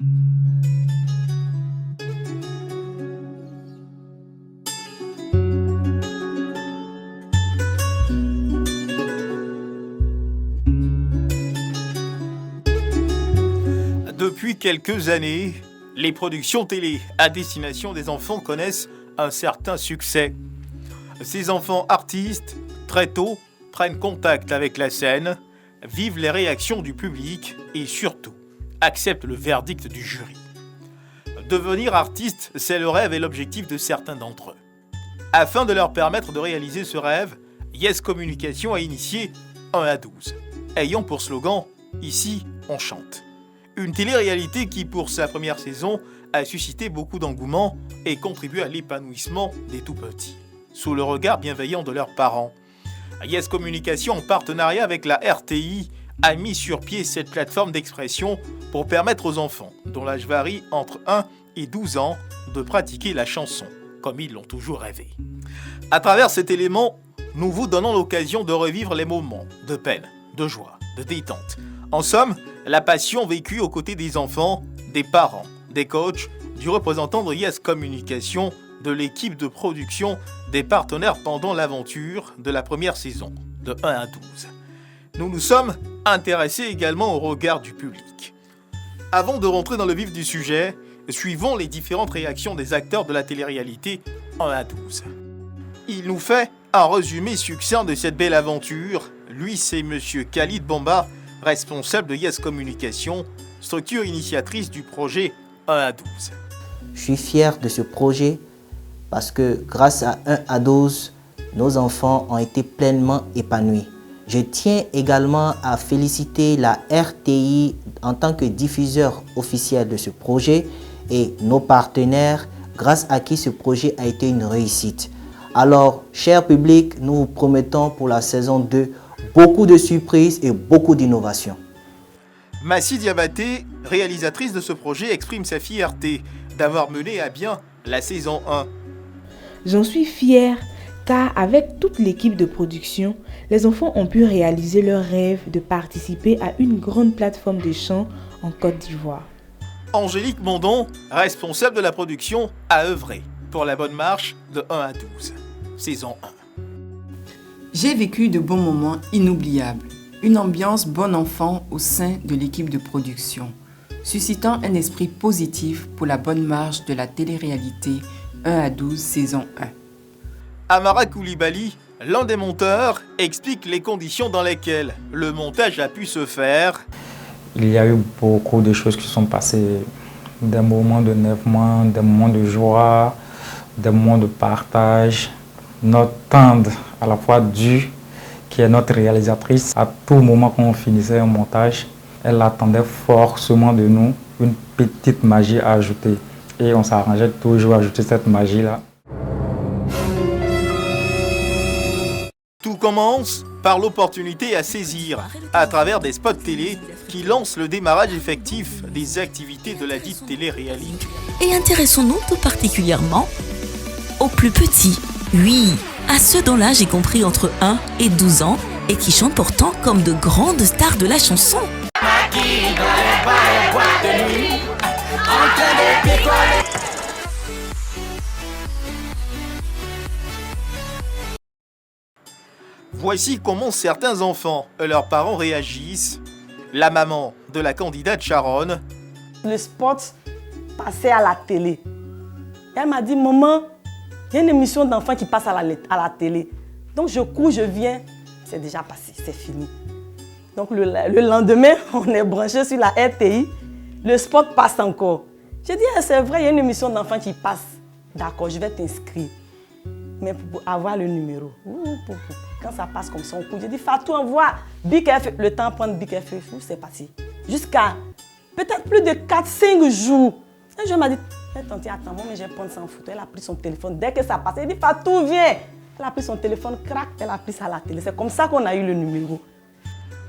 Depuis quelques années, les productions télé à destination des enfants connaissent un certain succès. Ces enfants artistes, très tôt, prennent contact avec la scène, vivent les réactions du public et surtout, acceptent le verdict du jury. Devenir artiste, c'est le rêve et l'objectif de certains d'entre eux. Afin de leur permettre de réaliser ce rêve, Yes Communication a initié 1 à 12, ayant pour slogan « Ici, on chante ». Une télé-réalité qui, pour sa première saison, a suscité beaucoup d'engouement et contribué à l'épanouissement des tout-petits, sous le regard bienveillant de leurs parents. Yes Communication, en partenariat avec la RTI, a mis sur pied cette plateforme d'expression pour permettre aux enfants, dont l'âge varie entre 1 et 12 ans, de pratiquer la chanson, comme ils l'ont toujours rêvé. À travers cet élément, nous vous donnons l'occasion de revivre les moments de peine, de joie, de détente. En somme, la passion vécue aux côtés des enfants, des parents, des coachs, du représentant de Yes Communication, de l'équipe de production, des partenaires pendant l'aventure de la première saison, de 1 à 12. Nous nous sommes intéressés également au regard du public. Avant de rentrer dans le vif du sujet, suivons les différentes réactions des acteurs de la télé-réalité 1 à 12. Il nous fait un résumé succinct de cette belle aventure. Lui, c'est Monsieur Khalid Bamba, responsable de Yes Communication, structure initiatrice du projet 1 à 12. Je suis fier de ce projet parce que grâce à 1 à 12, nos enfants ont été pleinement épanouis. Je tiens également à féliciter la RTI en tant que diffuseur officiel de ce projet et nos partenaires grâce à qui ce projet a été une réussite. Alors, cher public, nous vous promettons pour la saison 2 beaucoup de surprises et beaucoup d'innovations. Massi Diabaté, réalisatrice de ce projet, exprime sa fierté d'avoir mené à bien la saison 1. J'en suis fière car avec toute l'équipe de production, les enfants ont pu réaliser leur rêve de participer à une grande plateforme de chant en Côte d'Ivoire. Angélique Mondon, responsable de la production, a œuvré pour la bonne marche de 1 à 12, saison 1. J'ai vécu de bons moments inoubliables, une ambiance bon enfant au sein de l'équipe de production, suscitant un esprit positif pour la bonne marche de la télé-réalité 1 à 12 saison 1. Amara Koulibaly, l'un des monteurs, explique les conditions dans lesquelles le montage a pu se faire. Il y a eu beaucoup de choses qui sont passées, des moments de d'énervement, des moments de joie, des moments de partage. Notre tante, à la fois Dieu, qui est notre réalisatrice, à tout moment quand on finissait un montage, elle attendait forcément de nous une petite magie à ajouter. Et on s'arrangeait toujours à ajouter cette magie-là. Tout commence par l'opportunité à saisir à travers des spots télé qui lancent le démarrage effectif des activités de la dite télé-réalité. Et intéressons-nous tout particulièrement aux plus petits. Oui, à ceux dont l'âge est compris entre 1 et 12 ans et qui chantent pourtant comme de grandes stars de la chanson. Voici comment certains enfants et leurs parents réagissent. La maman de la candidate Sharon. Le spot passait à la télé. Elle m'a dit, maman, il y a une émission d'enfants qui passe à la télé. Donc je cours, je viens. C'est déjà passé, c'est fini. Donc le lendemain, on est branché sur la RTI. Le spot passe encore. J'ai dit, c'est vrai, il y a une émission d'enfants qui passe. D'accord, je vais t'inscrire. Mais pour avoir le numéro. Quand ça passe comme ça, on court. J'ai dit, Fatou, envoie Big F. Le temps de prendre Big F, c'est parti. Jusqu'à peut-être plus de 4-5 jours. Un jour, elle m'a dit, tante, attends, moi, mais je vais prendre ça en photo. Elle a pris son téléphone. Dès que ça passe, elle dit, Fatou, viens. Elle a pris son téléphone, crac, elle a pris ça à la télé. C'est comme ça qu'on a eu le numéro.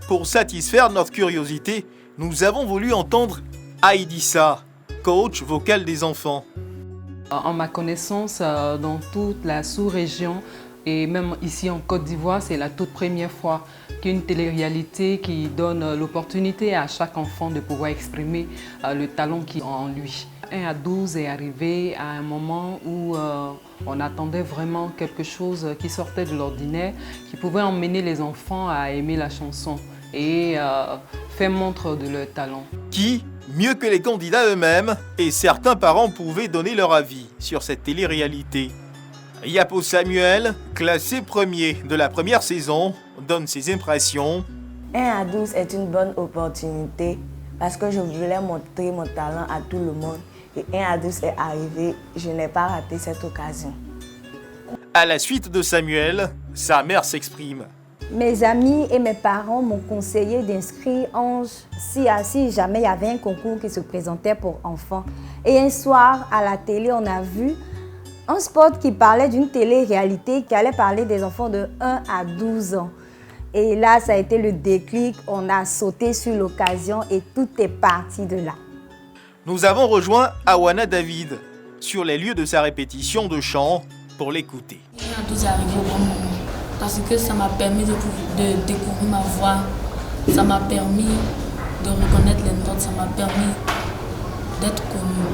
Pour satisfaire notre curiosité, nous avons voulu entendre Aïdissa, coach vocal des enfants. En ma connaissance, dans toute la sous-région, Et même ici en Côte d'Ivoire, c'est la toute première fois qu'une télé-réalité qui donne l'opportunité à chaque enfant de pouvoir exprimer le talent qui est en lui. 1 à 12 est arrivé à un moment où on attendait vraiment quelque chose qui sortait de l'ordinaire, qui pouvait emmener les enfants à aimer la chanson et faire montre de leur talent. Qui, mieux que les candidats eux-mêmes, et certains parents pouvaient donner leur avis sur cette télé-réalité. Yapo Samuel, classé premier de la première saison, donne ses impressions. 1 à 12 est une bonne opportunité parce que je voulais montrer mon talent à tout le monde. Et 1 à 12 est arrivé, je n'ai pas raté cette occasion. À la suite de Samuel, sa mère s'exprime. Mes amis et mes parents m'ont conseillé d'inscrire Ange si jamais il y avait un concours qui se présentait pour enfants. Et un soir, à la télé, on a vu un spot qui parlait d'une télé-réalité qui allait parler des enfants de 1 à 12 ans. Et là, ça a été le déclic, on a sauté sur l'occasion et tout est parti de là. Nous avons rejoint Awana David sur les lieux de sa répétition de chant pour l'écouter. 1 à 12 est arrivé au bon moment parce que ça m'a permis de découvrir ma voix, ça m'a permis de reconnaître les notes, ça m'a permis d'être connue.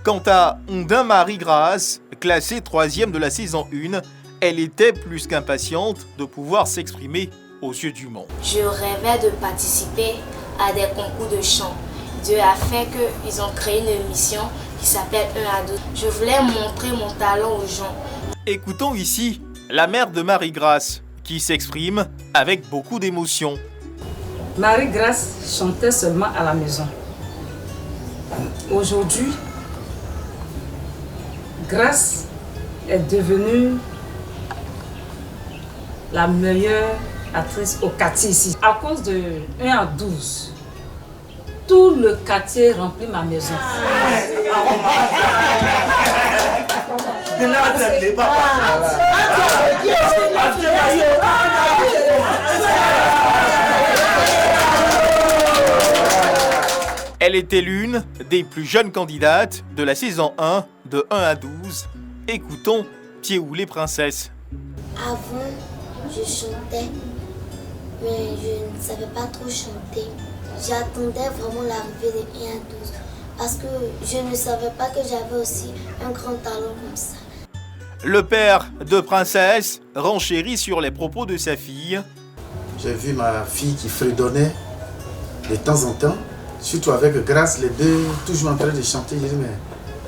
Quant à Ondin Marie-Grâce, classée 3e de la saison 1, elle était plus qu'impatiente de pouvoir s'exprimer aux yeux du monde. Je rêvais de participer à des concours de chant. Dieu a fait qu'ils ont créé une émission qui s'appelle 1 à 12. Je voulais montrer mon talent aux gens. Écoutons ici la mère de Marie-Grâce qui s'exprime avec beaucoup d'émotion. Marie-Grâce chantait seulement à la maison. Aujourd'hui, Grâce est devenue la meilleure actrice au quartier ici. À cause de 1 à 12, tout le quartier remplit ma maison. Elle était l'une des plus jeunes candidates de la saison 1 de 1 à 12. Écoutons Pied ou les princesses. Avant, je chantais, mais je ne savais pas trop chanter. J'attendais vraiment l'arrivée de 1 à 12 parce que je ne savais pas que j'avais aussi un grand talent comme ça. Le père de Princesse renchérit sur les propos de sa fille. J'ai vu ma fille qui fredonnait de temps en temps, surtout avec Grâce, les deux toujours en train de chanter. J'ai dit, mais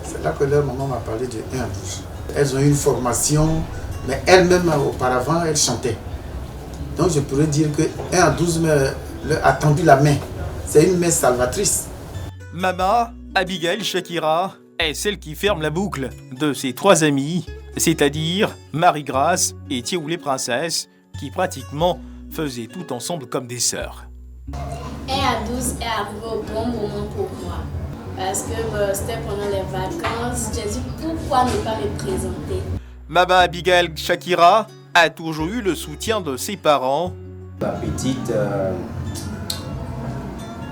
c'est là que leur maman m'a parlé de 1 à 12. Elles ont eu une formation, mais elles-mêmes auparavant, elles chantaient. Donc je pourrais dire que 1 à 12 leur a tendu la main. C'est une main salvatrice. Mama, Abigail Shakira, est celle qui ferme la boucle de ses 3 amies, c'est-à-dire Marie-Grâce et Thier ou les princesses, qui pratiquement faisaient tout ensemble comme des sœurs. 1 à 12 est arrivé au bon moment pour moi. Parce que c'était pendant les vacances. J'ai dit pourquoi ne pas me présenter. Mama Abigail Shakira a toujours eu le soutien de ses parents. La petite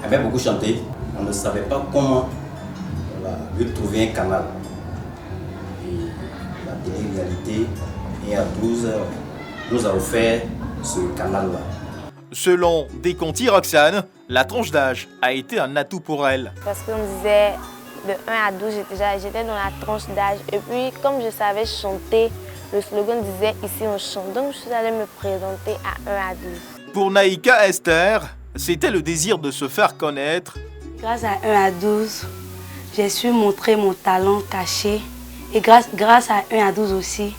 aimait beaucoup chanter. On ne savait pas comment lui trouver un canal. Et la télé-réalité 1 à 12 nous a offert ce canal-là. Selon Desconti Roxane, la tranche d'âge a été un atout pour elle. Parce qu'on disait de 1 à 12, j'étais dans la tranche d'âge. Et puis, comme je savais chanter, le slogan disait « Ici on chante ». Donc, je suis allée me présenter à 1 à 12. Pour Naïka Esther, c'était le désir de se faire connaître. Grâce à 1 à 12, j'ai su montrer mon talent caché. Et grâce à 1 à 12 aussi,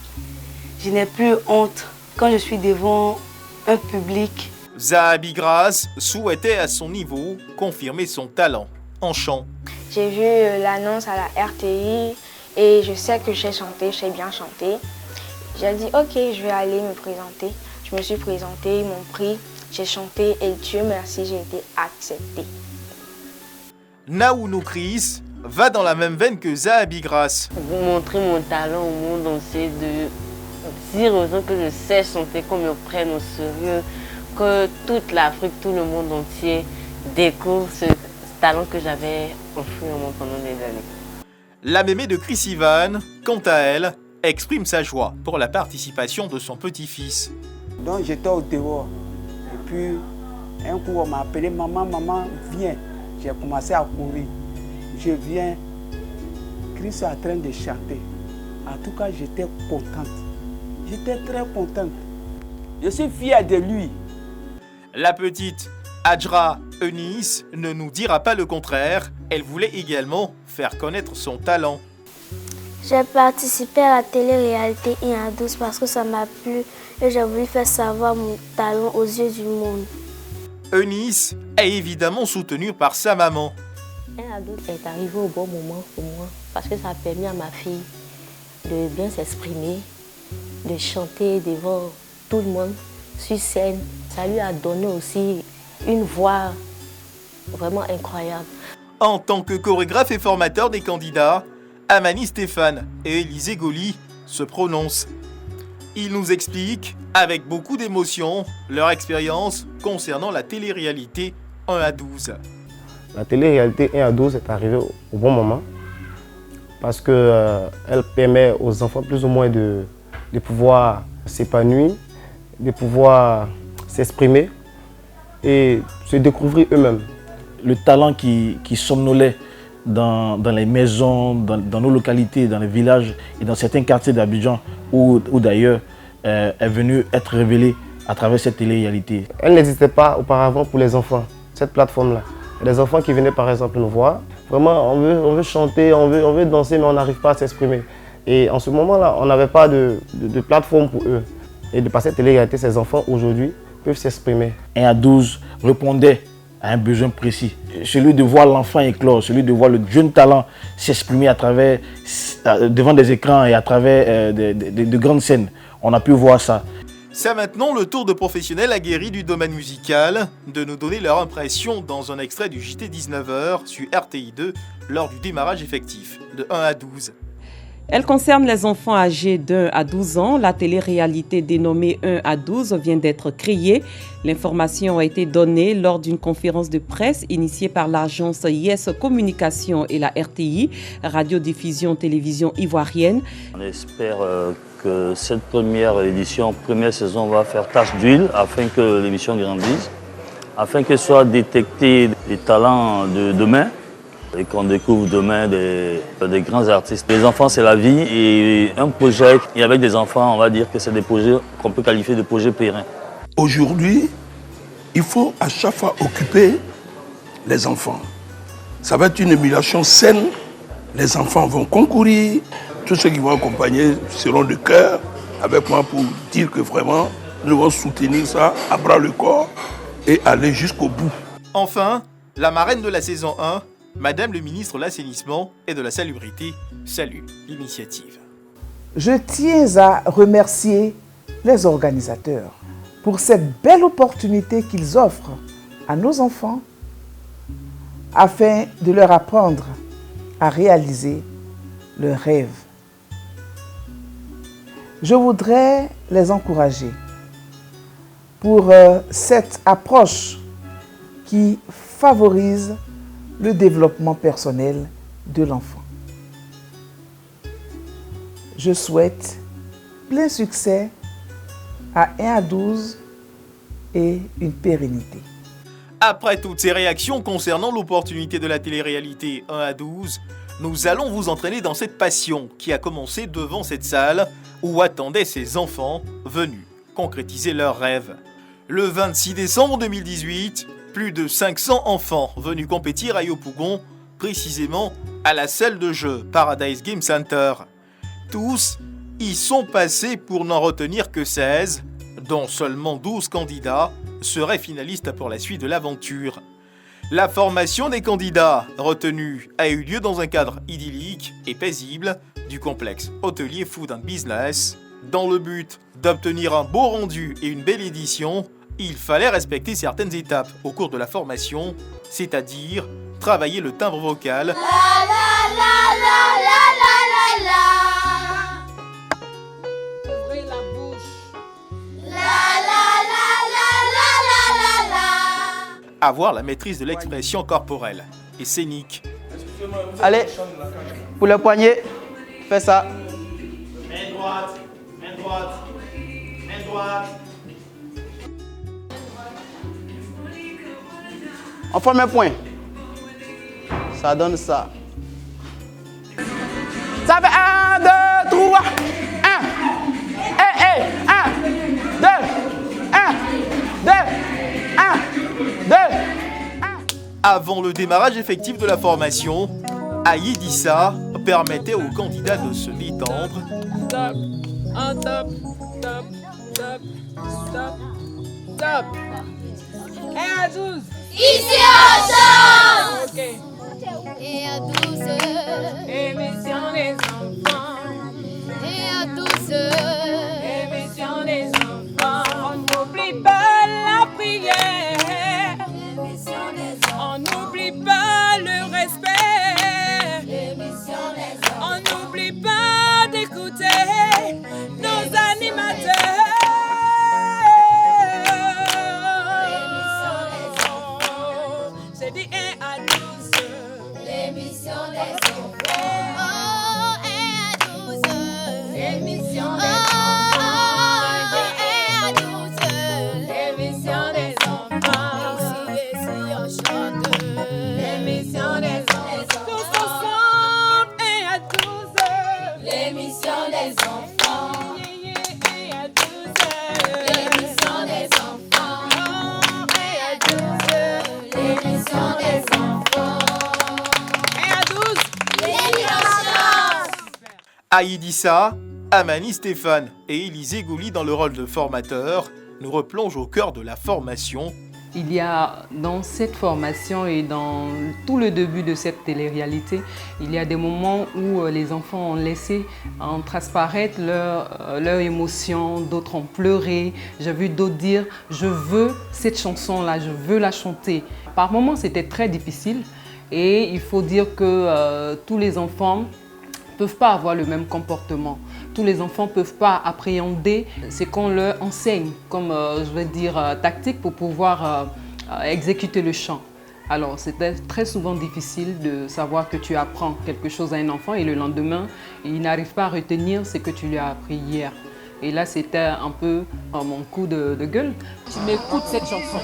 je n'ai plus honte quand je suis devant un public. Zahabi Grace souhaitait à son niveau confirmer son talent en chant. J'ai vu l'annonce à la RTI et je sais que j'ai chanté, j'ai bien chanté. J'ai dit ok, je vais aller me présenter. Je me suis présentée, ils m'ont pris, j'ai chanté et Dieu merci, j'ai été acceptée. Naounou Chris va dans la même veine que Zahabi Grace. Montrer mon talent au monde entier, de dire aux gens que je sais chanter, qu'on me prenne au sérieux, que toute l'Afrique, tout le monde entier découvre ce talent que j'avais enfoui en moi pendant des années. La mémé de Chris Ivan, quant à elle, exprime sa joie pour la participation de son petit-fils. Donc j'étais au dehors. Et puis, un coup, on m'a appelé, maman, viens. J'ai commencé à courir. Je viens. Christ est en train de chanter. En tout cas, j'étais contente. J'étais très contente. Je suis fière de lui. La petite Adjra Eunice ne nous dira pas le contraire. Elle voulait également faire connaître son talent. J'ai participé à la télé-réalité 1 à 12 parce que ça m'a plu et j'ai voulu faire savoir mon talent aux yeux du monde. Eunice est évidemment soutenue par sa maman. 1 à 12 est arrivé au bon moment pour moi parce que ça a permis à ma fille de bien s'exprimer, de chanter devant tout le monde sur scène. Ça lui a donné aussi une voix vraiment incroyable. En tant que chorégraphe et formateur des candidats, Amani Stéphane et Élisée Goli se prononcent. Ils nous expliquent, avec beaucoup d'émotion, leur expérience concernant la télé-réalité 1 à 12. La télé-réalité 1 à 12 est arrivée au bon moment parce qu'elle permet aux enfants plus ou moins de pouvoir s'épanouir, de pouvoir s'exprimer et se découvrir eux-mêmes. Le talent qui somnolait dans les maisons, dans nos localités, dans les villages et dans certains quartiers d'Abidjan ou d'ailleurs est venu être révélé à travers cette télé-réalité. Elle n'existait pas auparavant pour les enfants, cette plateforme-là. Il y a des enfants qui venaient par exemple nous voir. Vraiment, on veut chanter, on veut danser, mais on n'arrive pas à s'exprimer. Et en ce moment-là, on n'avait pas de plateforme pour eux. Et de par cette télé-réalité, ces enfants aujourd'hui peuvent s'exprimer. 1 à 12 répondait à un besoin précis. Celui de voir l'enfant éclore, celui de voir le jeune talent s'exprimer à travers, devant des écrans et à travers de grandes scènes. On a pu voir ça. C'est maintenant le tour de professionnels aguerris du domaine musical de nous donner leur impression dans un extrait du JT 19h sur RTI2 lors du démarrage effectif de 1 à 12. Elle concerne les enfants âgés d'1 à 12 ans. La télé-réalité dénommée 1 à 12 vient d'être créée. L'information a été donnée lors d'une conférence de presse initiée par l'agence Yes Communication et la RTI, Radio-Diffusion Télévision Ivoirienne. On espère que cette première édition, première saison va faire tache d'huile afin que l'émission grandisse, afin que soient détectés les talents de demain et qu'on découvre demain des grands artistes. Les enfants, c'est la vie et un projet, et avec des enfants, on va dire que c'est des projets qu'on peut qualifier de projets pérennes. Aujourd'hui, il faut à chaque fois occuper les enfants. Ça va être une émulation saine. Les enfants vont concourir. Tous ceux qui vont accompagner seront de cœur avec moi pour dire que vraiment, nous devons soutenir ça à bras le corps et aller jusqu'au bout. Enfin, la marraine de la saison 1, Madame le ministre de l'Assainissement et de la Salubrité, salue l'initiative. Je tiens à remercier les organisateurs pour cette belle opportunité qu'ils offrent à nos enfants afin de leur apprendre à réaliser leurs rêves. Je voudrais les encourager pour cette approche qui favorise le développement personnel de l'enfant. Je souhaite plein succès à 1 à 12 et une pérennité. Après toutes ces réactions concernant l'opportunité de la télé-réalité 1 à 12, nous allons vous entraîner dans cette passion qui a commencé devant cette salle où attendaient ces enfants venus concrétiser leurs rêves. Le 26 décembre 2018, plus de 500 enfants venus compétir à Yopougon, précisément à la salle de jeu Paradise Game Center. Tous y sont passés pour n'en retenir que 16, dont seulement 12 candidats seraient finalistes pour la suite de l'aventure. La formation des candidats retenus a eu lieu dans un cadre idyllique et paisible du complexe hôtelier Food and Business. Dans le but d'obtenir un beau rendu et une belle édition, il fallait respecter certaines étapes au cours de la formation, c'est-à-dire travailler le timbre vocal, Ouvrez la bouche. avoir la maîtrise de l'expression corporelle et scénique. Allez, pour le poignet, fais ça. droite. Main droite. On forme un point. Ça donne ça. Ça fait 1, 2, 3. 1. 1, 2, 1, 2, 1, 2. Avant le démarrage effectif de la formation, Aïdissa permettait aux candidats de se détendre. Stop. Un top. Stop. Stop. Stop. Stop. 1 à 12. Ici en chance. Ok. Et à 12. Émission des enfants. Et à 12. Émission des enfants. On n'oublie pas la prière. On n'oublie pas le respect. On n'oublie pas d'écouter nos animateurs. J'ai dit 1 à 12. L'émission des enfants. Oh, 1 à 12. L'émission des enfants. Oh, 1 à 12. L'émission des enfants. Ici on chante. L'émission des enfants. Tous ensemble, 1 à 12. L'émission des enfants. 1 à 12. L'émission des enfants. Oh, 1 à 12. L'émission des enfants. 1 à 12. L'émission. Aïdissa, Amani Stéphane et Élisée Gouli dans le rôle de formateur nous replongent au cœur de la formation. Il y a dans cette formation et dans tout le début de cette télé-réalité, il y a des moments où les enfants ont laissé transparaître leurs émotions, d'autres ont pleuré. J'ai vu d'autres dire « je veux cette chanson-là, je veux la chanter ». Par moments, c'était très difficile et il faut dire que tous les enfants ne peuvent pas avoir le même comportement. Tous les enfants ne peuvent pas appréhender ce qu'on leur enseigne comme, je vais dire, tactique pour pouvoir exécuter le chant. Alors, c'était très souvent difficile de savoir que tu apprends quelque chose à un enfant et le lendemain, il n'arrive pas à retenir ce que tu lui as appris hier. Et là, c'était un peu mon coup de gueule. Tu m'écoutes cette chanson.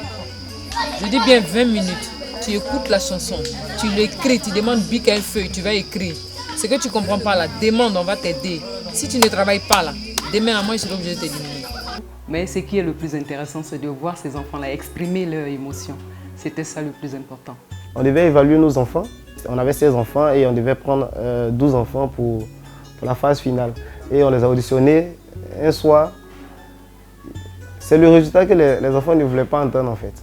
Je dis bien 20 minutes. Tu écoutes la chanson, tu l'écris, tu demandes bic à une feuille, tu vas écrire. Ce que tu ne comprends pas là, demande, on va t'aider. Si tu ne travailles pas là, demain à moi, je serai obligé de t'éliminer. Mais ce qui est le plus intéressant, c'est de voir ces enfants-là exprimer leurs émotions. C'était ça le plus important. On devait évaluer nos enfants. On avait 16 enfants et on devait prendre 12 enfants pour la phase finale. Et on les a auditionnés un soir. C'est le résultat que les enfants ne voulaient pas entendre en fait.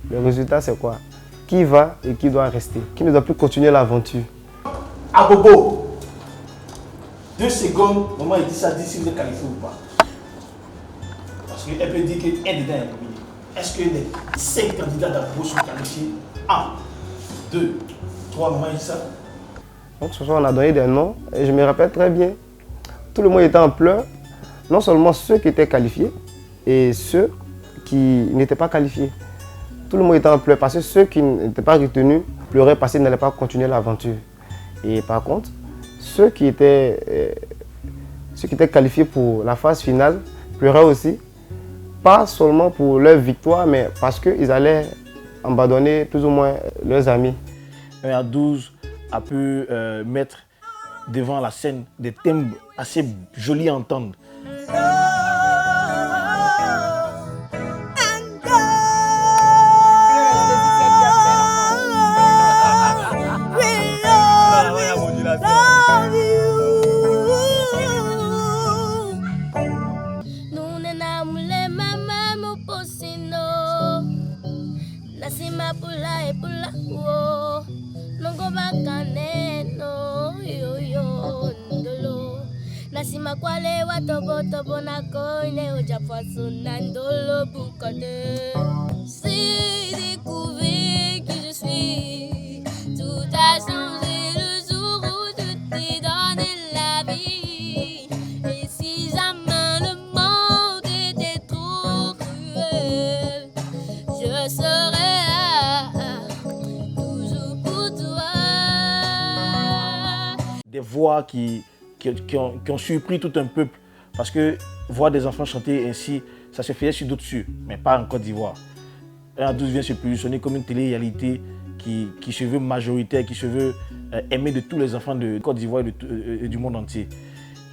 Le résultat, c'est quoi? Qui va et qui doit rester? Qui ne doit plus continuer l'aventure? À Bobo, 2 secondes, maman il dit ça, dit si vous êtes qualifié ou pas. Parce qu'elle peut dire qu'un dedans est éliminé. Est-ce que les 5 candidats d'Abobo sont qualifiés? 1, 2, 3, maman il dit ça. Donc ce soir on a donné des noms et je me rappelle très bien. Tout le monde était en pleurs, non seulement ceux qui étaient qualifiés et ceux qui n'étaient pas qualifiés. Tout le monde était en pleurs parce que ceux qui n'étaient pas retenus pleuraient parce qu'ils n'allaient pas continuer l'aventure. Et par contre, ceux qui étaient qualifiés pour la phase finale pleuraient aussi, pas seulement pour leur victoire, mais parce qu'ils allaient abandonner plus ou moins leurs amis. 1 à 12 a pu mettre devant la scène des thèmes assez jolis à entendre. Nasima kwale watobo tobo na koine ujapwasu nandolo bukode. Si découvrir qui je suis, tout a changé le jour où je t'ai donné la vie. Et si jamais le monde était trop cruel, je serai toujours pour toi. Des voix qui ont surpris tout un peuple Parce que voir des enfants chanter ainsi, ça se faisait sur d'autres cieux, mais pas en Côte d'Ivoire. 1 à 12 vient se positionner comme une télé-réalité qui se veut majoritaire, qui se veut aimer de tous les enfants de Côte d'Ivoire et du monde entier.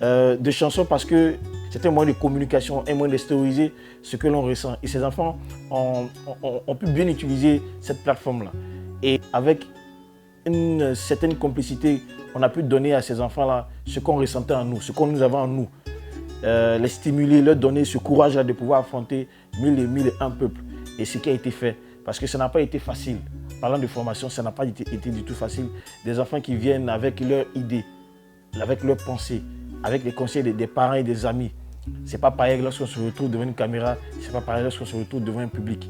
De chansons parce que c'est un moyen de communication, un moyen d'extérioriser ce que l'on ressent. Et ces enfants ont pu bien utiliser cette plateforme-là. Et avec une certaine complicité, on a pu donner à ces enfants-là ce qu'on ressentait en nous, ce qu'on nous avait en nous. Les stimuler, leur donner ce courage-là de pouvoir affronter 1000 et un peuples. Et ce qui a été fait, parce que ça n'a pas été facile. Parlant de formation, ça n'a pas été du tout facile. Des enfants qui viennent avec leurs idées, avec leurs pensées, avec les conseils des parents et des amis. C'est pas pareil lorsqu'on se retrouve devant une caméra, c'est pas pareil lorsqu'on se retrouve devant un public.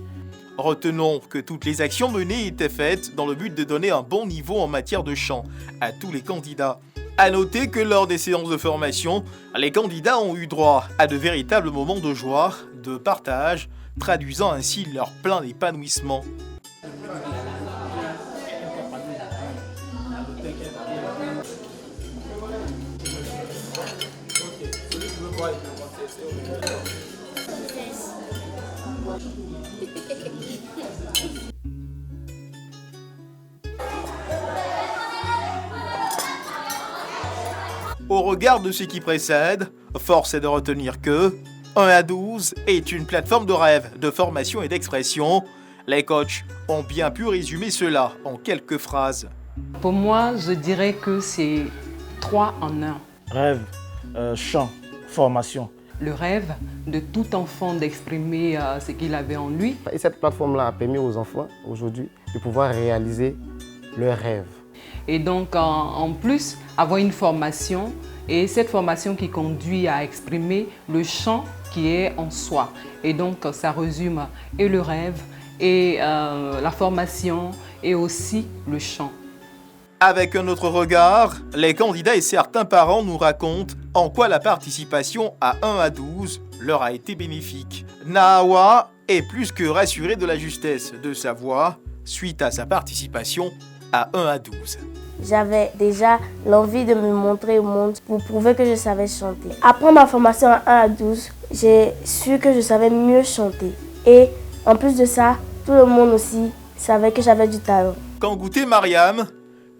Retenons que toutes les actions menées étaient faites dans le but de donner un bon niveau en matière de chant à tous les candidats. À noter que lors des séances de formation, les candidats ont eu droit à de véritables moments de joie, de partage, traduisant ainsi leur plein épanouissement. Au regard de ce qui précède, force est de retenir que 1 à 12 est une plateforme de rêve, de formation et d'expression. Les coachs ont bien pu résumer cela en quelques phrases. Pour moi, je dirais que c'est 3 en 1. Rêve, chant, formation. Le rêve de tout enfant d'exprimer ce qu'il avait en lui. Et cette plateforme-là a permis aux enfants aujourd'hui de pouvoir réaliser leurs rêves. Et donc, en plus, avoir une formation, et cette formation qui conduit à exprimer le chant qui est en soi. Et donc, ça résume et le rêve, et la formation, et aussi le chant. Avec un autre regard, les candidats et certains parents nous racontent en quoi la participation à 1 à 12 leur a été bénéfique. Nahawa est plus que rassurée de la justesse de sa voix suite à sa participation à 1 à 12. J'avais déjà l'envie de me montrer au monde pour prouver que je savais chanter. Après ma formation à 1 à 12, j'ai su que je savais mieux chanter. Et en plus de ça, tout le monde aussi savait que j'avais du talent. Kangoute Mariam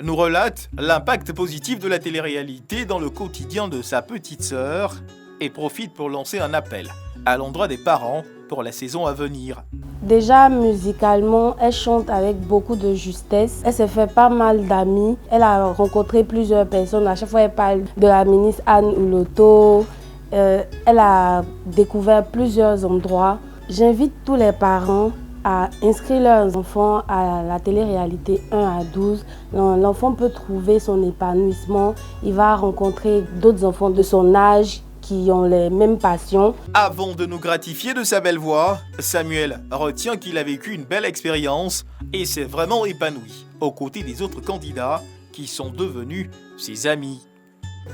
nous relate l'impact positif de la télé-réalité dans le quotidien de sa petite sœur et profite pour lancer un appel à l'endroit des parents pour la saison à venir. Déjà musicalement, elle chante avec beaucoup de justesse. Elle s'est fait pas mal d'amis. Elle a rencontré plusieurs personnes. À chaque fois, elle parle de la ministre Anne Ouloto. Elle a découvert plusieurs endroits. J'invite tous les parents à inscrire leurs enfants à la télé-réalité 1 à 12. L'enfant peut trouver son épanouissement. Il va rencontrer d'autres enfants de son âge qui ont les mêmes passions. Avant de nous gratifier de sa belle voix, Samuel retient qu'il a vécu une belle expérience et s'est vraiment épanoui aux côtés des autres candidats qui sont devenus ses amis.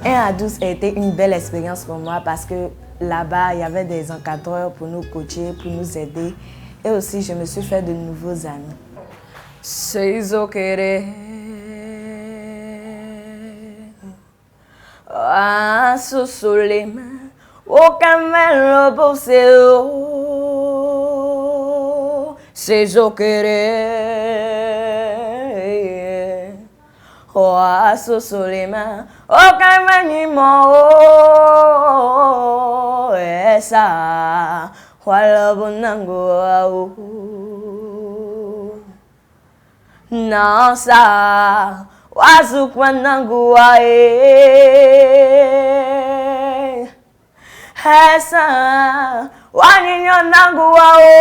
1 à 12 a été une belle expérience pour moi parce que là-bas, il y avait des encadreurs pour nous coacher, pour nous aider. Et aussi, je me suis fait de nouveaux amis. Seizo querer a su solema o camelo poseo Seizo querer a su solema o camanimo esa wala bonango au nasa wazu kwanango ae esa waninyo nango au.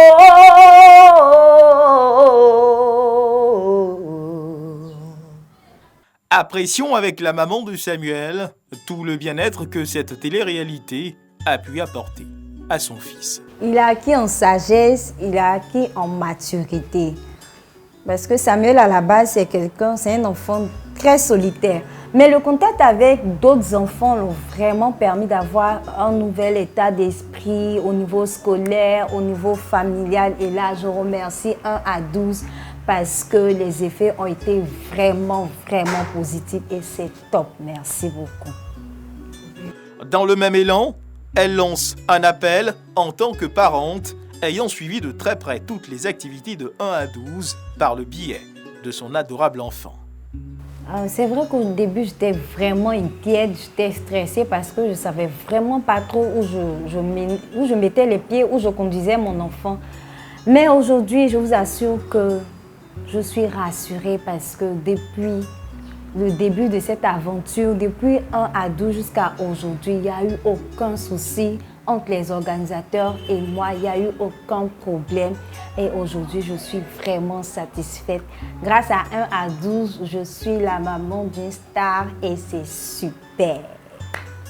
Apprécions avec la maman de Samuel tout le bien-être que cette télé-réalité a pu apporter à son fils. Il a acquis en sagesse, il a acquis en maturité. Parce que Samuel, à la base, c'est un enfant très solitaire. Mais le contact avec d'autres enfants l'ont vraiment permis d'avoir un nouvel état d'esprit au niveau scolaire, au niveau familial. Et là, je remercie 1 à 12 parce que les effets ont été vraiment, vraiment positifs et c'est top. Merci beaucoup. Dans le même élan, Elle lance un appel en tant que parente, ayant suivi de très près toutes les activités de 1 à 12 par le biais de son adorable enfant. C'est vrai qu'au début, j'étais vraiment inquiète, j'étais stressée parce que je ne savais vraiment pas trop où je mettais les pieds, où je conduisais mon enfant. Mais aujourd'hui, je vous assure que je suis rassurée parce que depuis le début de cette aventure, depuis 1 à 12 jusqu'à aujourd'hui, il n'y a eu aucun souci entre les organisateurs et moi, il n'y a eu aucun problème. Et aujourd'hui, je suis vraiment satisfaite. Grâce à 1 à 12, je suis la maman d'une star et c'est super.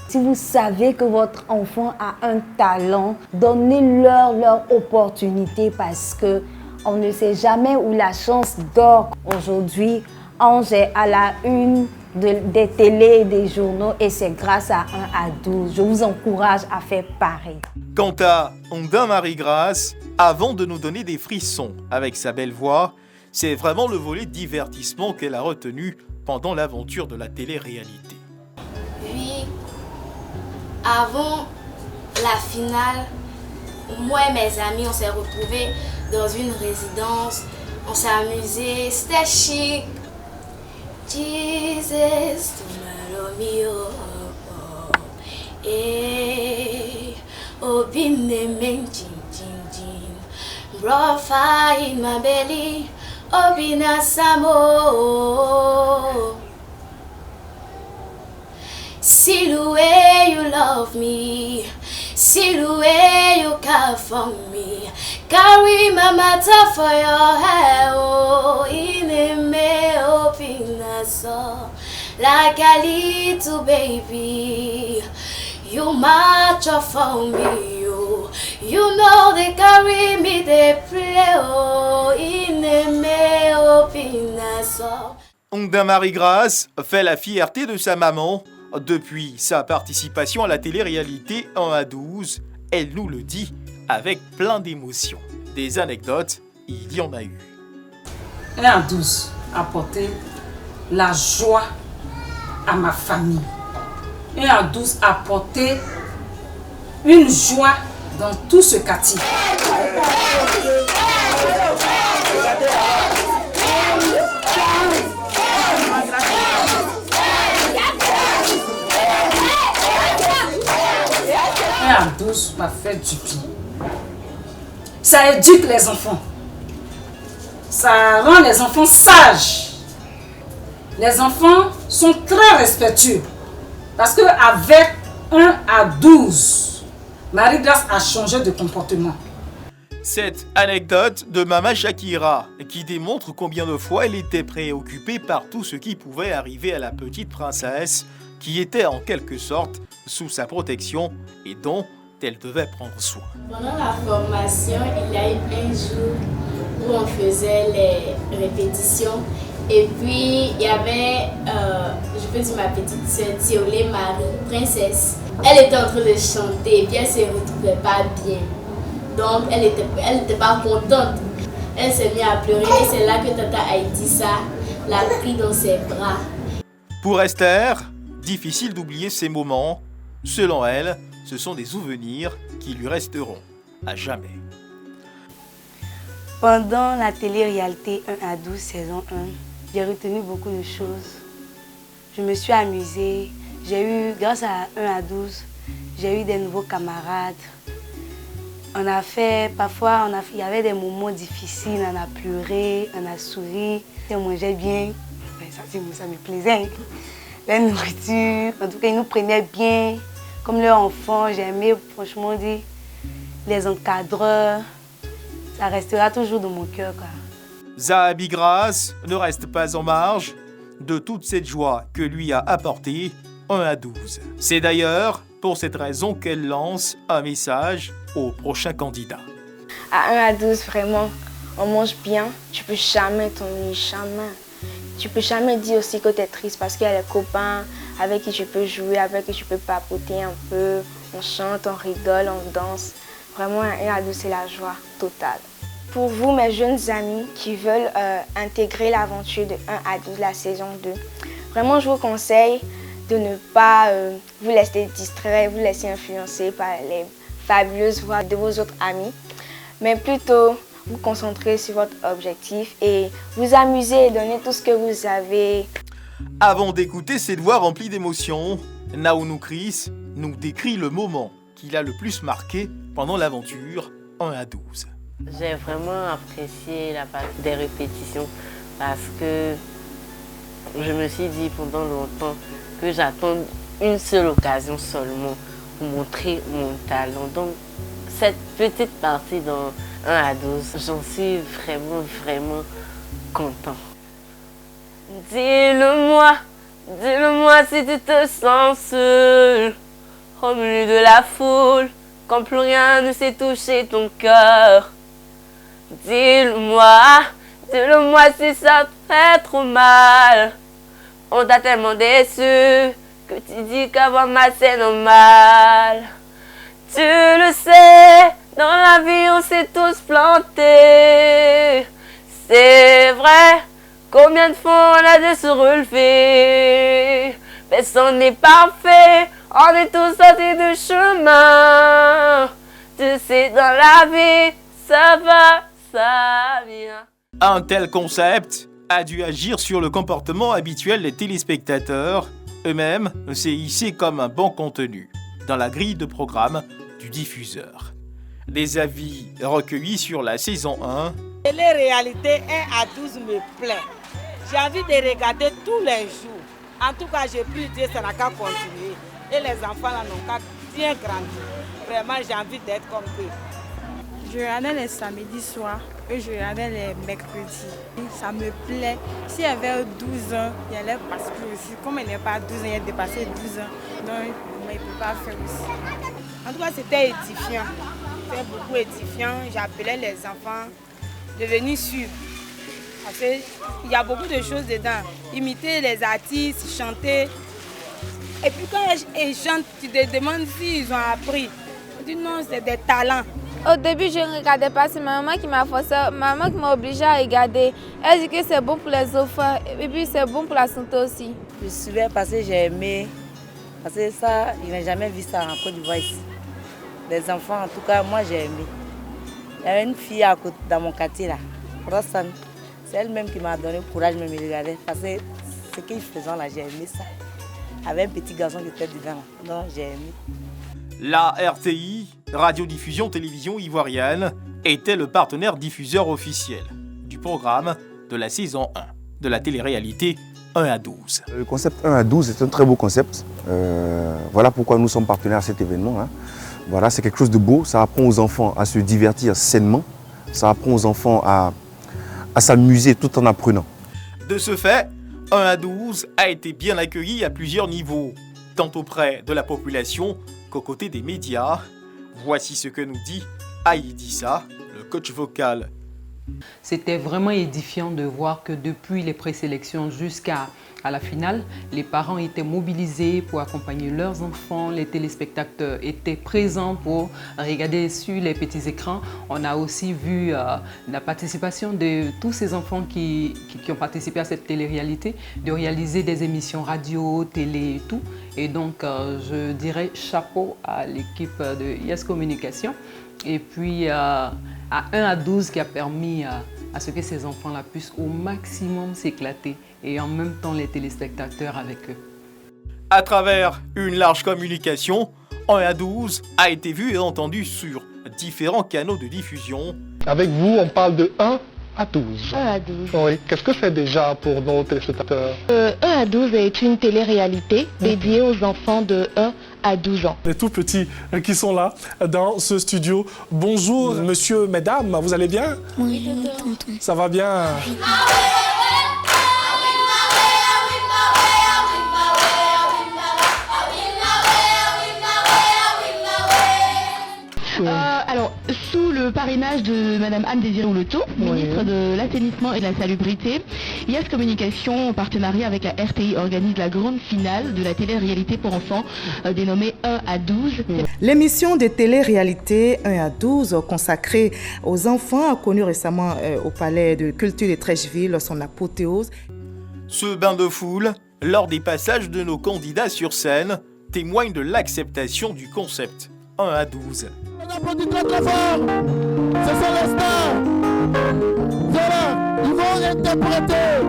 Si vous savez que votre enfant a un talent, donnez-leur leur opportunité parce qu'on ne sait jamais où la chance dort. Aujourd'hui, Ange est à la une des télés et des journaux et c'est grâce à 1 à 12. Je vous encourage à faire pareil. Quant à Onda Marie-Grâce, avant de nous donner des frissons avec sa belle voix, c'est vraiment le volet divertissement qu'elle a retenu pendant l'aventure de la télé-réalité. Oui, avant la finale, moi et mes amis, on s'est retrouvés dans une résidence, on s'est amusés, c'était chic. Jesus, tomorrow me oh, been the men, brought fire in my belly, oh, been a samo. See the way you love me, see the way you care for me. Carry my matter for your hair, oh, in a me open us all like a little baby. You match up for me, oh, you know they carry me, they play, oh, in a me open us all. Onda Marie-Grâce fait la fierté de sa maman. Depuis sa participation à la télé-réalité 1 à 12, elle nous le dit avec plein d'émotions. Des anecdotes, il y en a eu. 1 à 12 a apporté la joie à ma famille. 1 à 12 a apporté une joie dans tout ce quartier. À 12 m'a fait du bien. Ça éduque les enfants. Ça rend les enfants sages. Les enfants sont très respectueux. Parce qu'avec 1 à 12, Marie-Grâce a changé de comportement. Cette anecdote de Mama Shakira qui démontre combien de fois elle était préoccupée par tout ce qui pouvait arriver à la petite princesse qui était en quelque sorte sous sa protection et dont elle devait prendre soin. Pendant la formation, il y a eu un jour où on faisait les répétitions et puis il y avait, je peux dire ma petite sœur Thiolé Marie, princesse. Elle était en train de chanter et puis elle ne se retrouvait pas bien. Donc elle était pas contente. Elle s'est mise à pleurer et c'est là que Tata Aïtissa l'a pris dans ses bras. Pour Esther, difficile d'oublier ces moments. Selon elle, ce sont des souvenirs qui lui resteront à jamais. Pendant la télé-réalité 1 à 12 saison 1, j'ai retenu beaucoup de choses. Je me suis amusée. Grâce à 1 à 12, j'ai eu des nouveaux camarades. Il y avait des moments difficiles, on a pleuré, on a souri, on mangeait bien. Ça me plaisait. La nourriture, en tout cas, ils nous prenaient bien. Comme leur enfant, j'aimais franchement dire les encadreurs. Ça restera toujours dans mon cœur. Zahabi Grace ne reste pas en marge de toute cette joie que lui a apporté 1 à 12. C'est d'ailleurs pour cette raison qu'elle lance un message aux prochains candidats. À 1 à 12, vraiment, on mange bien. Tu peux jamais t'ennuyer, jamais. Tu peux jamais dire aussi que tu es triste parce qu'il y a les copains avec qui tu peux jouer, avec qui tu peux papoter un peu. On chante, on rigole, on danse. Vraiment, 1 à 12, c'est la joie totale. Pour vous, mes jeunes amis qui veulent intégrer l'aventure de 1 à 12, la saison 2, vraiment, je vous conseille de ne pas vous laisser distraire, vous laisser influencer par les fabuleuses voix de vos autres amis, mais plutôt vous concentrer sur votre objectif et vous amuser et donner tout ce que vous avez. Avant d'écouter cette voix remplie d'émotions, Naounou Chris nous décrit le moment qu'il a le plus marqué pendant l'aventure 1 à 12. J'ai vraiment apprécié la partie des répétitions parce que je me suis dit pendant longtemps que j'attends une seule occasion seulement pour montrer mon talent. Donc cette petite partie dans 1 à 12, j'en suis vraiment content. Dis-le-moi si tu te sens seul, au milieu de la foule, quand plus rien ne sait toucher ton cœur. Dis-le-moi si ça te fait trop mal. On t'a tellement déçu que tu dis qu'avoir mal c'est normal. Tu le sais, dans la vie on s'est tous plantés. C'est vrai, combien de fois on a dû se relever. Personne n'est parfait, on est tous sortis du chemin. Tu sais, dans la vie, ça va, ça vient. Un tel concept a dû agir sur le comportement habituel des téléspectateurs. Eux-mêmes s'est hissé comme un bon contenu dans la grille de programme du diffuseur. Des avis recueillis sur la saison 1. Les réalités 1 à 12 me plaît. J'ai envie de regarder tous les jours. En tout cas, j'ai pris Dieu, ça n'a qu'à continuer. Et les enfants là n'ont qu'à bien grandir. Vraiment, j'ai envie d'être comme eux. Je regardais les samedis soirs et je regardais les mercredis. Ça me plaît. Si elle avait 12 ans, il allait passer aussi. Comme elle n'est pas 12 ans, elle a dépassé 12 ans. Donc, il ne peut pas faire aussi. En tout cas, c'était édifiant. C'était beaucoup édifiant. J'appelais les enfants de venir suivre. Parce qu'il y a beaucoup de choses dedans. Imiter les artistes, chanter. Et puis quand ils chantent, tu te demandes s'ils ont appris. On dit non, c'est des talents. Au début, je ne regardais pas. C'est ma maman qui m'a forcé, ma maman qui m'a obligée à regarder. Elle dit que c'est bon pour les enfants et puis c'est bon pour la santé aussi. Je suivais parce que j'ai aimé. Parce que ça, je n'ai jamais vu ça en Côte d'Ivoire ici. Les enfants, en tout cas, moi j'ai aimé. Il y avait une fille à côté, dans mon quartier là, Rossane. C'est elle-même qui m'a donné le courage de me regarder. Parce que ce qu'ils faisaient là, j'ai aimé ça. Avec un petit garçon qui était devant là. Donc j'ai aimé. La RTI, Radiodiffusion Télévision Ivoirienne, était le partenaire diffuseur officiel du programme de la saison 1 de la télé-réalité 1 à 12. Le concept 1 à 12 est un très beau concept. Voilà pourquoi nous sommes partenaires à cet événement. Hein. Voilà, c'est quelque chose de beau. Ça apprend aux enfants à se divertir sainement. Ça apprend aux enfants à s'amuser tout en apprenant. De ce fait, 1 à 12 a été bien accueilli à plusieurs niveaux, tant auprès de la population qu'aux côtés des médias. Voici ce que nous dit Aïdissa, le coach vocal. C'était vraiment édifiant de voir que depuis les présélections jusqu'à la finale, les parents étaient mobilisés pour accompagner leurs enfants, les téléspectateurs étaient présents pour regarder sur les petits écrans. On a aussi vu la participation de tous ces enfants qui ont participé à cette télé-réalité, de réaliser des émissions radio, télé et tout. Et donc, je dirais chapeau à l'équipe de Yes Communication. Et puis, à 1 à 12 qui a permis à ce que ces enfants-là puissent au maximum s'éclater et en même temps les téléspectateurs avec eux. À travers une large communication, 1 à 12 a été vu et entendu sur différents canaux de diffusion. Avec vous, on parle de 1 à 12. 1 à 12. Oui. Qu'est-ce que c'est déjà pour nos téléspectateurs? 1 à 12 est une télé-réalité dédiée aux enfants de 1 à 12 ans. Les tout petits qui sont là dans ce studio. Bonjour, monsieur, mesdames, vous allez bien? Oui, tonton. Ça va bien? Alors, sous le parrainage de Madame Anne Désiré Ouloto, ministre de l'Assainissement et de la Salubrité, Yes Communication, en partenariat avec la RTI, organise la grande finale de la télé-réalité pour enfants dénommée 1 à 12. L'émission de télé-réalité 1 à 12 consacrée aux enfants a connu récemment au Palais de Culture de Trècheville son apothéose. Ce bain de foule lors des passages de nos candidats sur scène, témoignent de l'acceptation du concept 1 à 12. On applaudit très très fort. Ce sont les stars. Voilà, ils vont interpréter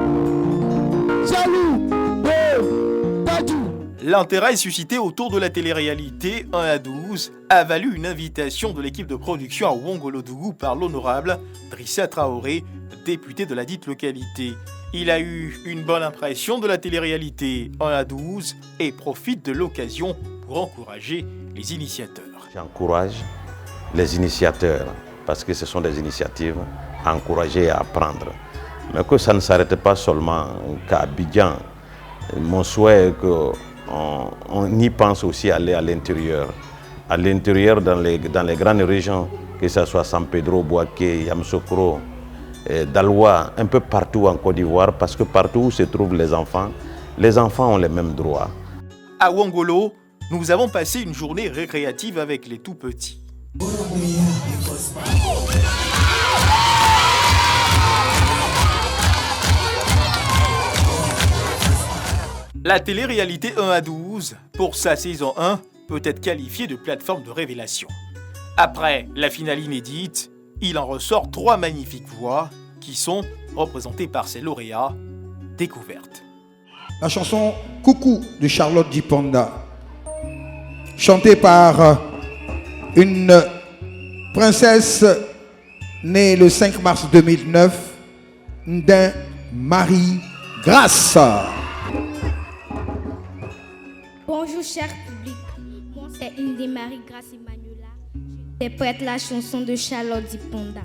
Jaloux de Dadju. L'intérêt suscité autour de la télé-réalité 1 à 12 a valu une invitation de l'équipe de production à Ouangolodougou par l'honorable Drissa Traoré, député de la dite localité. Il a eu une bonne impression de la télé-réalité 1 à 12 et profite de l'occasion pour encourager les initiateurs. J'encourage les initiateurs, parce que ce sont des initiatives à encourager et à apprendre. Mais que ça ne s'arrête pas seulement qu'à Abidjan. Mon souhait est qu'on y pense aussi aller à l'intérieur. À l'intérieur, dans les grandes régions, que ce soit San Pedro, Bouaké, Yamoussoukro, Daloa, un peu partout en Côte d'Ivoire, parce que partout où se trouvent les enfants ont les mêmes droits. À Ouangolo, nous avons passé une journée récréative avec les tout-petits. La télé-réalité 1 à 12, pour sa saison 1, peut être qualifiée de plateforme de révélation. Après la finale inédite, il en ressort 3 magnifiques voix qui sont représentées par ses lauréats découvertes. La chanson Coucou de Charlotte Dipanda, chantée par une princesse née le 5 mars 2009, Ndin Marie Grace. Bonjour cher public, moi c'est Ndin Marie Grace Emmanuela. J'interprète la chanson de Charlotte Dipanda.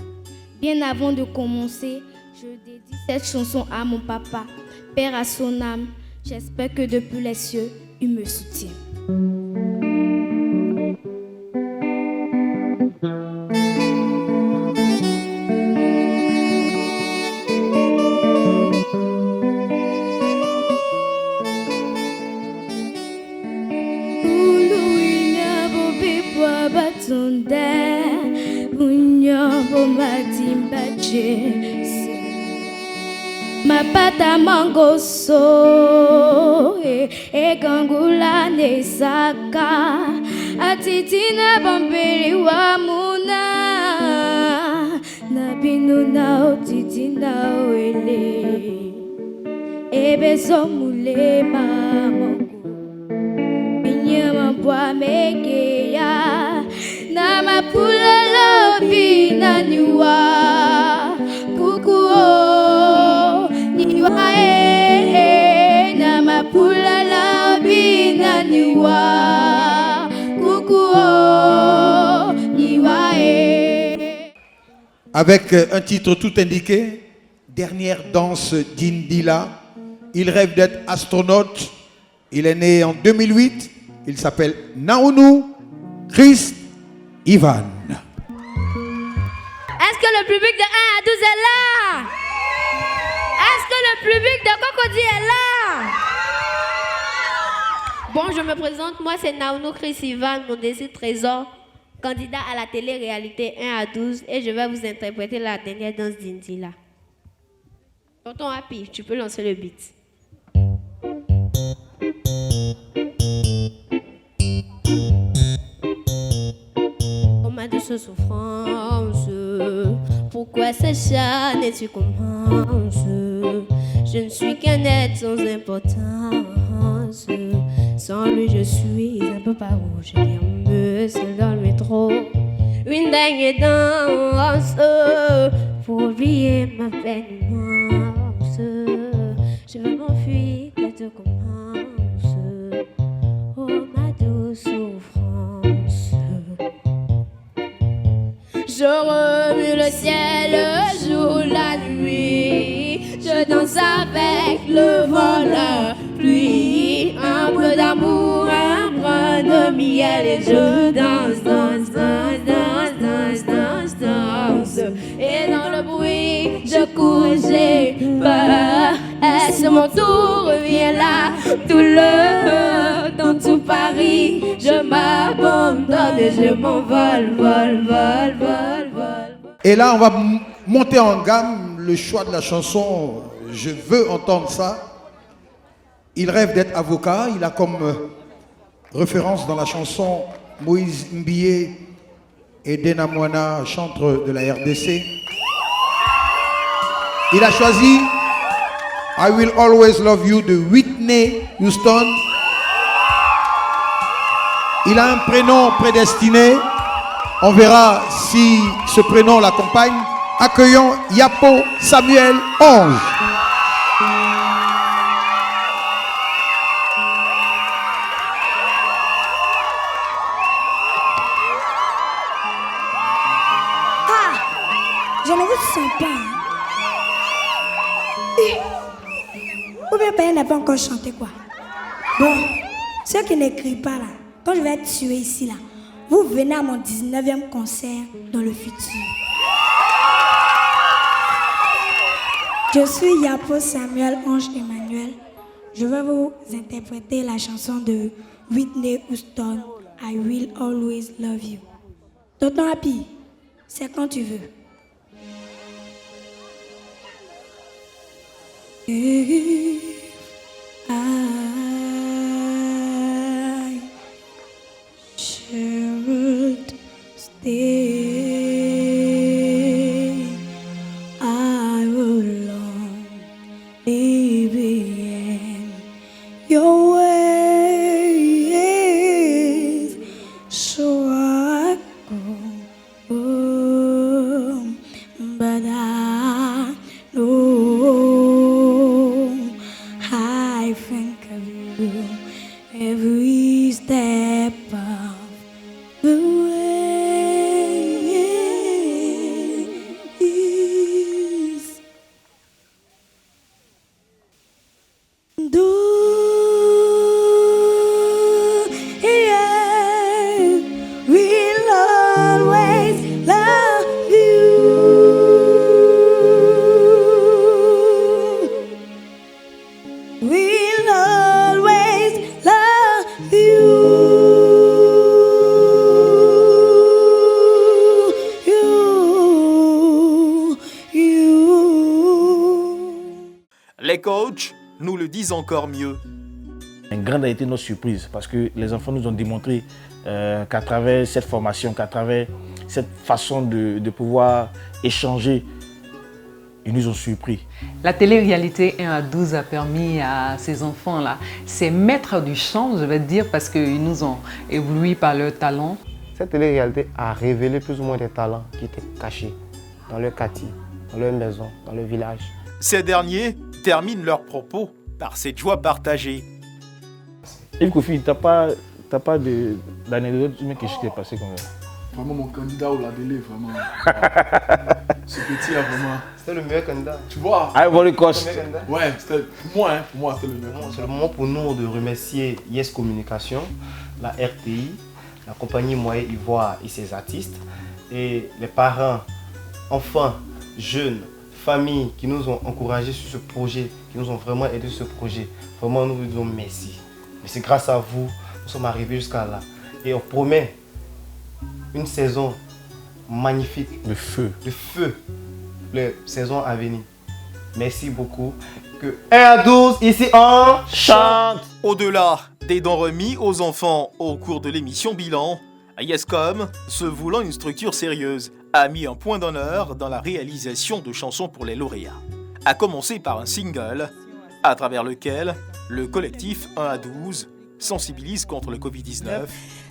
Bien avant de commencer, je dédie cette chanson à mon papa, père à son âme. J'espère que depuis les cieux, il me soutient. Mapata mangoso e gangula nesaka atitina bambeli wa muna na binu na otitina wele e beso mule mamongo binyama bwa mekeya na mapula lobi na niwa kukuo niwa na mapula lobi na niwa kukuo niwa. Avec un titre tout indiqué, Dernière danse d'Indila. Il rêve d'être astronaute. Il est né en 2008. Il s'appelle Naounou Chris Ivan. Est-ce que le public de 1 à 12 est là? Est-ce que le public de Cocody est là? Bon, je me présente, moi c'est Naounou Chris Ivan, mon désir trésor, candidat à la télé-réalité 1 à 12, et je vais vous interpréter la dernière danse d'Indila. Tonton Happy, tu peux lancer le beat. De ce souffrance, pourquoi s'acharne et tu commences? Je ne suis qu'un être sans importance. Sans lui je suis un peu par où je viens me seul dans le métro. Une dernière danse pour oublier ma peine immense. Je veux m'enfuir, que te commence. Oh ma douce souffrance. Je remue le ciel, le jour, la nuit. Je danse avec le vent, la pluie. Un peu d'amour, un brin de miel. Et je danse, danse, danse, danse, danse, danse, danse. Et dans le bruit, je cours, j'ai peur. Est-ce mon tour? Viens là, tout le dans tout Paris. Je m'abandonne et je m'envole, vol, vol, vol, vol. Et là, on va monter en gamme le choix de la chanson. Je veux entendre ça. Il rêve d'être avocat. Il a comme référence dans la chanson Moïse Mbiyé et Dena Moana, chanteur de la RDC. Il a choisi I Will Always Love You de Whitney Houston. Il a un prénom prédestiné. On verra si ce prénom l'accompagne. Accueillons Yapo Samuel Ange. Je ne vous sens pas. Ou bien Père n'a pas encore chanté quoi. Bon, ceux qui n'écrivent pas là, quand je vais être tué ici là, vous venez à mon 19e concert dans le futur. Je suis Yapo Samuel Ange Emmanuel. Je vais vous interpréter la chanson de Whitney Houston, I Will Always Love You. Tonton Happy, c'est quand tu veux. If I should stay, I will only be in your ways, so I go home, but I know I think of you every step of the way. Do yeah, we'll always love you. We'll always love you. Les coachs nous le disent encore mieux. Une grande a été notre surprise parce que les enfants nous ont démontré qu'à travers cette formation, qu'à travers cette façon de pouvoir échanger, ils nous ont surpris. La télé-réalité 1 à 12 a permis à ces enfants-là, ces maîtres du chant, je vais dire, parce qu'ils nous ont éblouis par leur talent. Cette télé-réalité a révélé plus ou moins des talents qui étaient cachés dans leur quartier, dans leur maison, dans leur village. Ces derniers terminent leurs propos par cette joie partagée. Yves Kofi, t'as pas d'anecdote, quelque chose qui est passé comme ça? Vraiment mon candidat au labellé, vraiment. Ce petit là, vraiment. C'était le meilleur candidat. Tu vois? Ivory Coast. Ouais, c'était pour moi, c'était le meilleur. C'est le moment pour nous de remercier Yes Communication, la RTI, la compagnie Moyen Ivoire et ses artistes, et les parents, enfants, jeunes, familles qui nous ont encouragés sur ce projet, qui nous ont vraiment aidés sur ce projet. Vraiment, nous vous disons merci. Mais c'est grâce à vous, nous sommes arrivés jusqu'à là. Et on promet une saison magnifique. De feu. De feu. La saison à venir. Merci beaucoup. Que 1 à 12, ici on chante. Au-delà des dons remis aux enfants au cours de l'émission Bilan, Yescom, se voulant une structure sérieuse, a mis un point d'honneur dans la réalisation de chansons pour les lauréats. À commencer par un single, à travers lequel le collectif 1 à 12 sensibilise contre le Covid-19.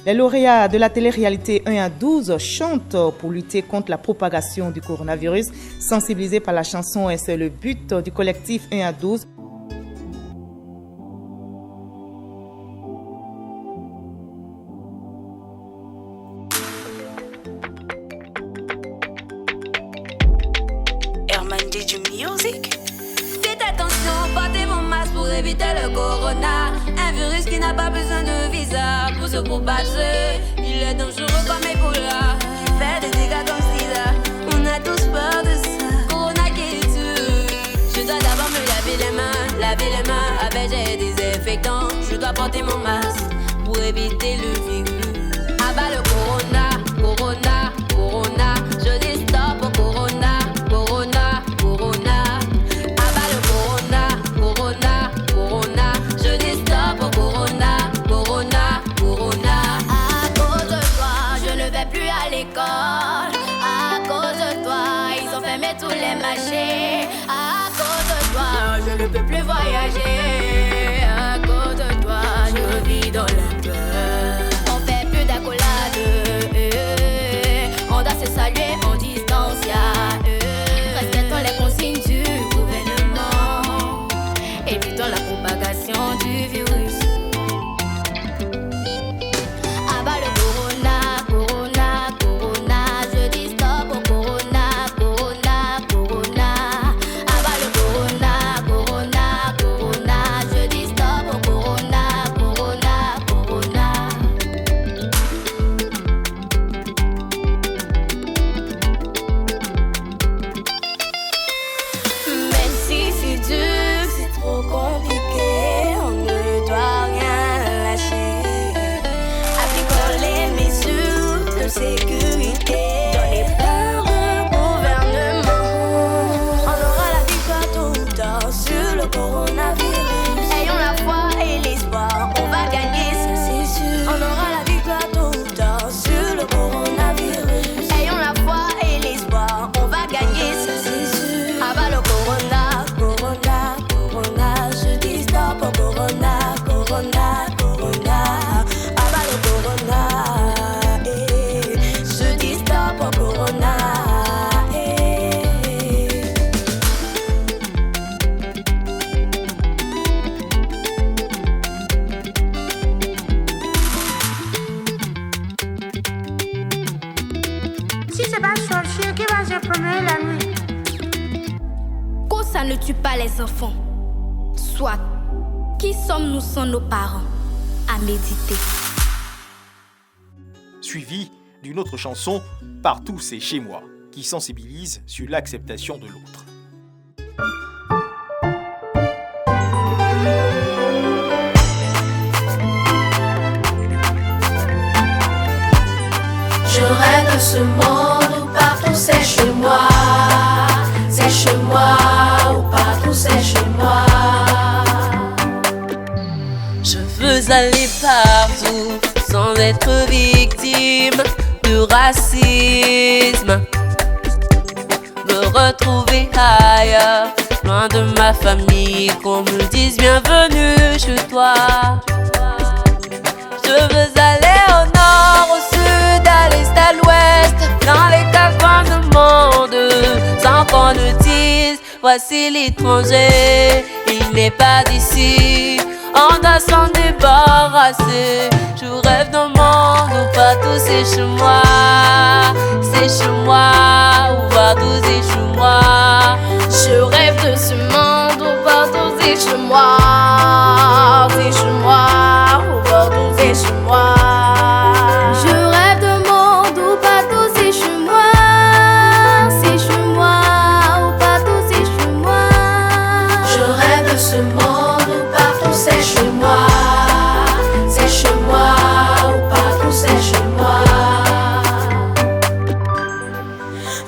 Les lauréats de la télé-réalité 1 à 12 chantent pour lutter contre la propagation du coronavirus, sensibilisés par la chanson, et c'est le but du collectif 1 à 12. Pour éviter le corona, un virus qui n'a pas besoin de visa pour se propager. Il est dangereux comme Ebola, il fait des dégâts comme SIDA. On a tous peur de ça, corona qui tue. Je dois d'abord me laver les mains avec des désinfectants. Je dois porter mon masque pour éviter le virus. Abat le corona, corona, corona. Je dis stop au corona, corona, corona. Abat le corona, corona, corona. Je dis sécurité dans les plans de gouvernement. On aura la victoire tôt ou tard sur le coronavirus. Ayons la foi et l'espoir, on va gagner, ça c'est sûr. On aura la victoire tôt ou tard sur le coronavirus. Ayons la foi et l'espoir, on va gagner, ça c'est sûr. Abat le corona, corona, corona. Je dis stop au corona, corona, corona. Abat le corona, je dis stop au corona, Si c'est pas sorcier qui va se promener la nuit. Qu'on ça ne tue pas les enfants. Soit, qui sommes-nous sans nos parents? À méditer. Suivi d'une autre chanson, Partout c'est chez moi, qui sensibilise sur l'acceptation de l'autre. je rêve de ce monde où partout c'est chez moi. C'est chez moi, où partout c'est chez moi. Je veux aller partout sans être victime de racisme. Me retrouver ailleurs, loin de ma famille, qu'on me dise bienvenue chez toi. Je veux aller au nord, au sud, à l'est, à l'ouest, dans les quatre coins du monde, sans qu'on ne dise voici l'étranger, il n'est pas d'ici. On doit s'en débarrasser. Je rêve d'un monde où partout c'est chez moi. C'est chez moi, où partout c'est chez moi. Je rêve de ce monde où partout c'est chez moi. C'est chez moi, où partout c'est chez moi. Je rêve d'un monde où partout c'est chez moi. C'est chez moi, où partout c'est chez moi. Je rêve de ce monde où partout c'est chez moi. C'est chez moi, où partout c'est chez moi.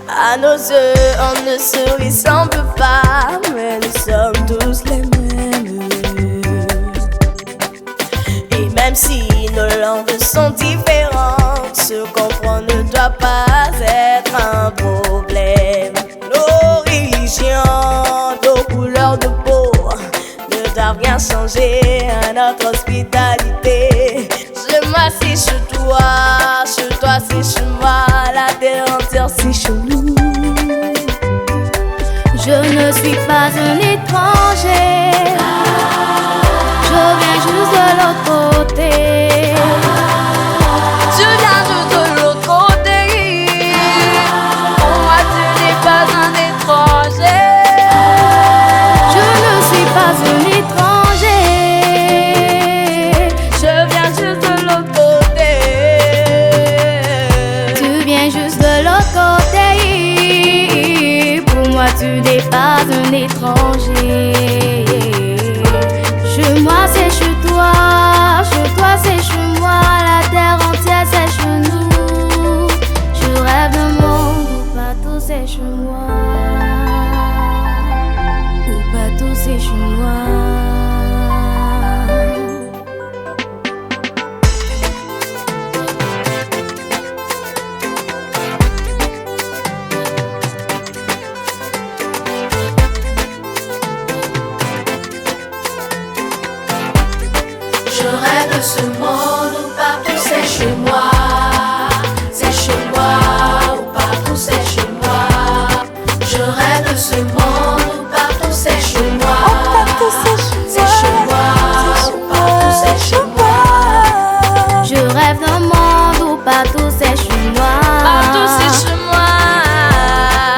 À nos yeux, on ne se ressemble pas, mais nous sommes tous les mêmes. Et même si nos langues sont différentes, se comprendre ne doit pas être un problème. Nos religions, nos couleurs de peau ne doivent rien changer à notre hospitalité. Je m'assieds chez toi c'est chez moi, la terre entière c'est chez nous. Je ne suis pas un étranger. Je viens juste de l'autre côté. Je viens juste de l'autre côté. Pour moi tu n'es pas un étranger. Je ne suis pas un étranger. Je viens juste de l'autre côté. Tu viens juste de l'autre côté. Pour moi tu n'es pas un étranger. Chez moi c'est chez toi c'est chez moi, la terre entière c'est chez nous. Je rêve d'un monde où partout c'est chez moi. Où partout c'est chez moi. Je rêve de ce monde où partout c'est chez moi. C'est chez moi, où partout c'est chez moi. Je rêve de ce monde où partout c'est chez moi. C'est chez moi, où partout c'est chez moi. Je rêve d'un monde où partout c'est chez moi. Partout c'est chez moi.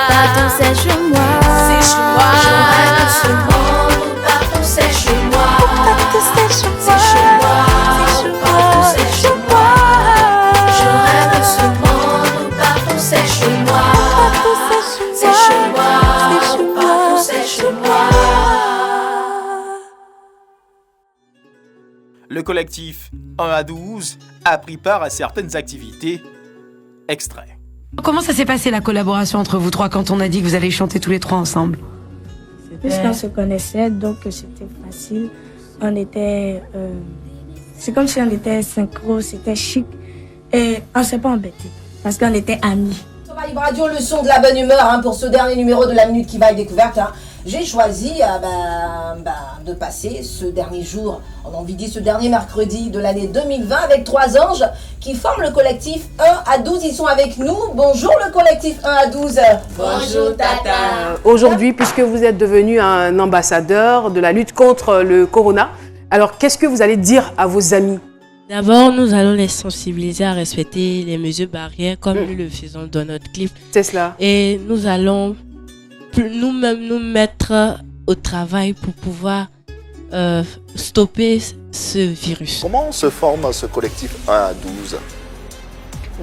Partout c'est chez moi. C'est chez moi. Je rêve de ce monde où partout c'est chez moi. C'est chez moi, où partout c'est chez moi. Je rêve de ce monde où partout c'est chez moi. C'est chez moi, où partout c'est chez moi. Le collectif 1 à 12 a pris part à certaines activités Extrait. Comment ça s'est passé la collaboration entre vous trois quand on a dit que vous allez chanter tous les trois ensemble? Puisqu'on se connaissait, donc c'était facile. On était... c'est comme si on était synchro, c'était chic. Et on ne s'est pas embêté parce qu'on était amis. Vibe Radio, le son de la bonne humeur pour ce dernier numéro de la Minute qui va être découverte. J'ai choisi de passer ce dernier jour, on a envie de dire ce dernier mercredi de l'année 2020 avec 3 anges qui forment le collectif 1 à 12. Ils sont avec nous. Bonjour le collectif 1 à 12. Bonjour Tata. Aujourd'hui, puisque vous êtes devenu un ambassadeur de la lutte contre le corona, alors qu'est-ce que vous allez dire à vos amis? D'abord, nous allons les sensibiliser à respecter les mesures barrières comme nous le faisons dans notre clip. C'est cela. Et nous allons nous-mêmes nous mettre au travail pour pouvoir stopper ce virus. Comment se forme ce collectif 1 à 12?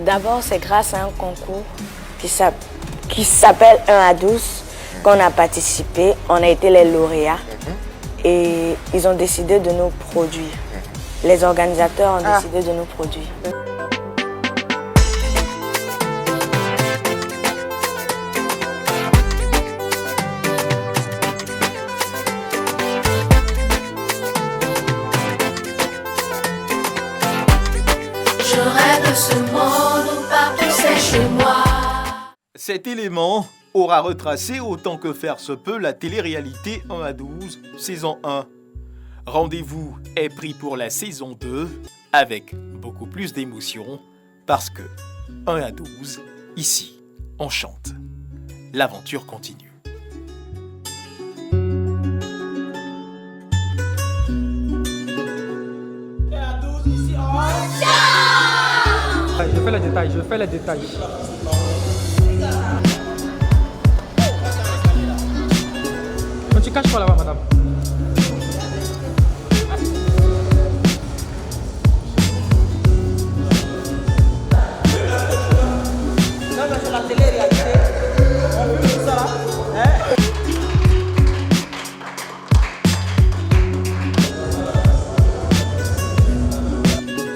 D'abord, c'est grâce à un concours qui s'appelle 1 à 12 qu'on a participé. On a été les lauréats et ils ont décidé de nous produire. Les organisateurs ont décidé de nous produire. Je rêve de ce monde où partout c'est chez moi. Cet élément aura retracé autant que faire se peut la télé-réalité 1 à 12, saison 1. Rendez-vous est pris pour la saison 2 avec beaucoup plus d'émotion parce que 1 à 12, ici, on chante. L'aventure continue. Je fais les détails, On ne cache pas là-bas, madame. C'est la télé-réalité. On veut tout ça là.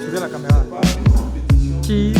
Suivez la caméra. Qui